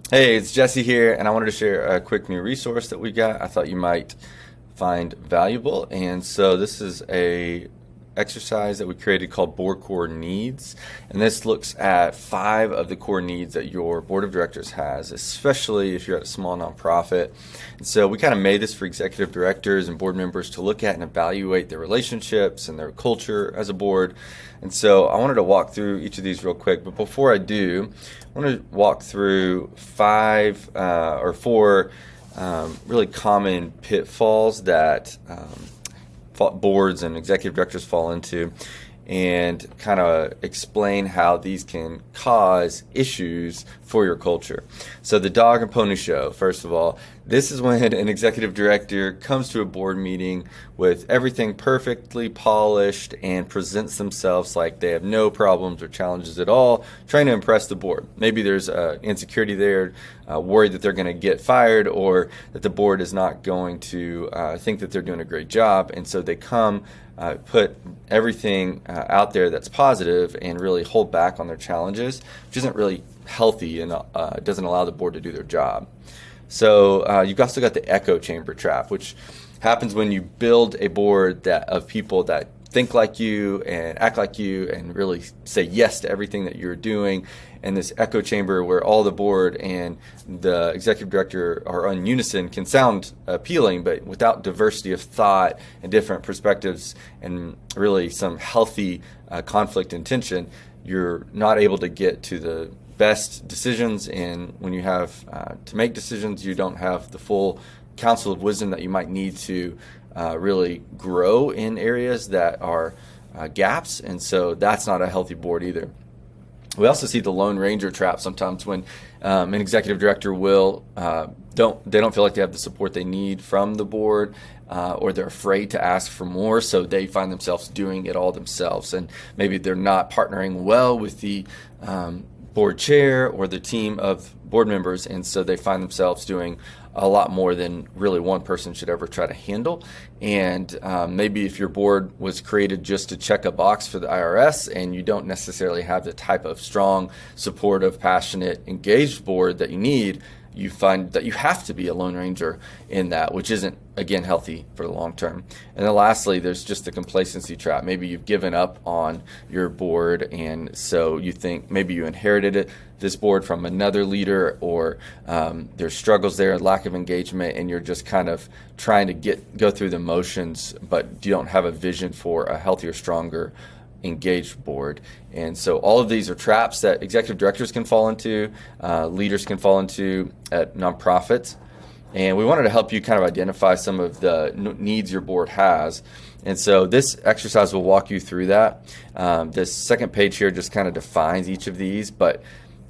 Hey, it's Jesse here, and I wanted to share a quick new resource that we got. I thought you might find valuable, and so this is a exercise that we created called Board Core Needs, and this looks at 5 of the core needs that your board of directors has, especially if you're at a small nonprofit. And so we kind of made this for executive directors and board members to look at and evaluate their relationships and their culture as a board. And so I wanted to walk through each of these real quick, but before I do, I want to walk through 5 or 4 really common pitfalls that boards and executive directors fall into, and kind of explain how these can cause issues for your culture. So the dog and pony show, first of all, this is when an executive director comes to a board meeting with everything perfectly polished and presents themselves like they have no problems or challenges at all, trying to impress the board. Maybe there's insecurity there, worried that they're going to get fired or that the board is not going to think that they're doing a great job, and so they come put everything out there that's positive and really hold back on their challenges, which isn't really healthy and doesn't allow the board to do their job. So you've also got the echo chamber trap, which happens when you build a board of people that think like you and act like you and really say yes to everything that you're doing, and this echo chamber where all the board and the executive director are in unison can sound appealing, but without diversity of thought and different perspectives and really some healthy conflict and tension, you're not able to get to the best decisions. And when you have to make decisions, you don't have the full counsel of wisdom that you might need to really grow in areas that are gaps, and so that's not a healthy board either. We also see the Lone Ranger trap sometimes when an executive director don't feel like they have the support they need from the board, or they're afraid to ask for more, so they find themselves doing it all themselves, and maybe they're not partnering well with the board chair or the team of board members, and so they find themselves doing a lot more than really one person should ever try to handle. And maybe if your board was created just to check a box for the IRS and you don't necessarily have the type of strong, supportive, passionate, engaged board that you need, you find that you have to be a Lone Ranger in that, which isn't, again, healthy for the long term. And then lastly, there's just the complacency trap. Maybe you've given up on your board, and so you think maybe you inherited this board from another leader, or there's struggles there, lack of engagement, and you're just kind of trying to go through the motions, but you don't have a vision for a healthier, stronger, engaged board. And so all of these are traps that executive directors can fall into, leaders can fall into at nonprofits. And we wanted to help you kind of identify some of the needs your board has. And so this exercise will walk you through that. This second page here just kind of defines each of these, but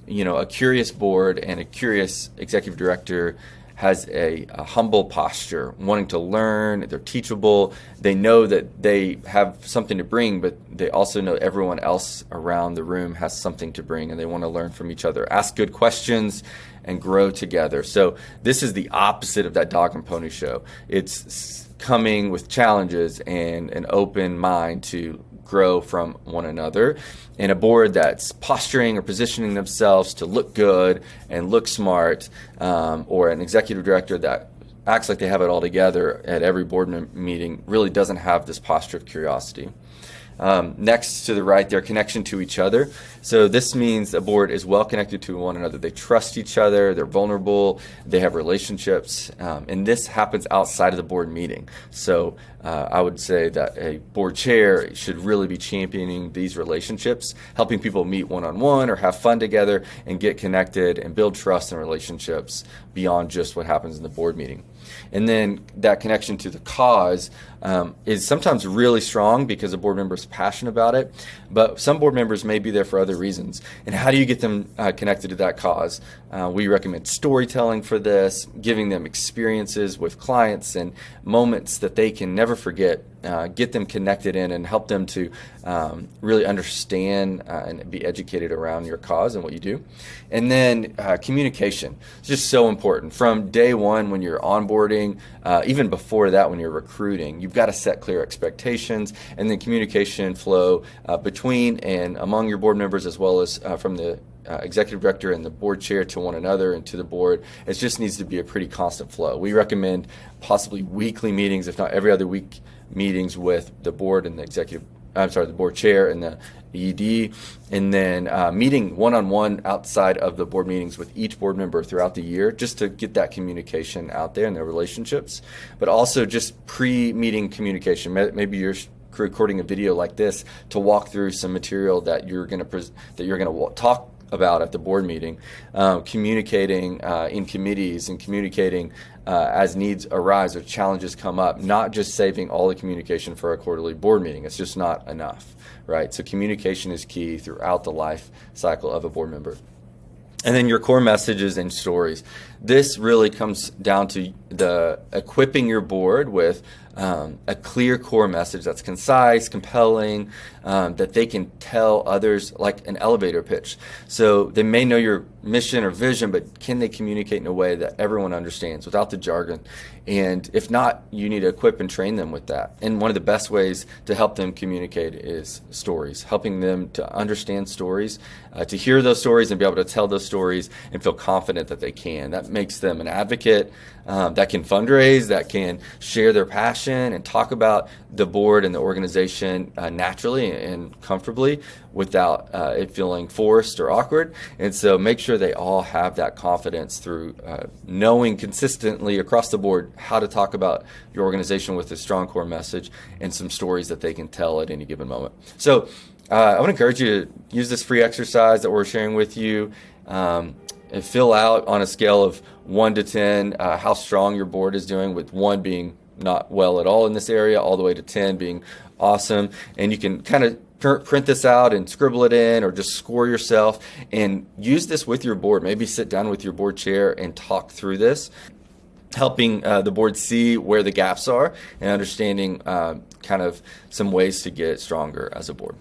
a curious board and a curious executive director has a humble posture, wanting to learn. They're teachable. They know that they have something to bring, but they also know everyone else around the room has something to bring, and they want to learn from each other, ask good questions, and grow together. So this is the opposite of that dog and pony show. It's coming with challenges and an open mind to grow from one another. And a board that's posturing or positioning themselves to look good and look smart, or an executive director that acts like they have it all together at every board meeting, really doesn't have this posture of curiosity. Next to the right there, connection to each other. So this means a board is well connected to one another. They trust each other, they're vulnerable, they have relationships, and this happens outside of the board meeting. So I would say that a board chair should really be championing these relationships, helping people meet one-on-one or have fun together and get connected and build trust and relationships beyond just what happens in the board meeting. And then that connection to the cause is sometimes really strong because a board member is passionate about it, but some board members may be there for other reasons. And how do you get them connected to that cause? We recommend storytelling for this, giving them experiences with clients and moments that they can never forget get them connected in and help them to really understand and be educated around your cause and what you do. And then communication is just so important. From day one when you're onboarding, even before that when you're recruiting, you've got to set clear expectations, and then communication flow between and among your board members, as well as from the executive director and the board chair to one another and to the board. It just needs to be a pretty constant flow. We recommend possibly weekly meetings, if not every other week meetings with the board and the board chair and the ED, and then meeting one-on-one outside of the board meetings with each board member throughout the year, just to get that communication out there and their relationships. But also just pre-meeting communication. Maybe you're recording a video like this to walk through some material that you're going to talk about at the board meeting, communicating in committees and communicating as needs arise or challenges come up, not just saving all the communication for a quarterly board meeting. It's just not enough, right? So communication is key throughout the life cycle of a board member. And then your core messages and stories. This really comes down to the equipping your board with a clear core message that's concise, compelling, that they can tell others, like an elevator pitch. So they may know your mission or vision, but can they communicate in a way that everyone understands without the jargon? And if not, you need to equip and train them with that. And one of the best ways to help them communicate is stories, helping them to understand stories, to hear those stories and be able to tell those stories and feel confident that they can. That makes them an advocate that can fundraise, that can share their passion and talk about the board and the organization naturally and comfortably without it feeling forced or awkward. And so make sure they all have that confidence through knowing consistently across the board how to talk about your organization with a strong core message and some stories that they can tell at any given moment. So I would encourage you to use this free exercise that we're sharing with you and fill out on a scale of 1 to 10 how strong your board is doing, with 1 being not well at all in this area, all the way to 10 being awesome. And you can kind of print this out and scribble it in, or just score yourself and use this with your board. Maybe sit down with your board chair and talk through this, helping the board see where the gaps are and understanding kind of some ways to get stronger as a board.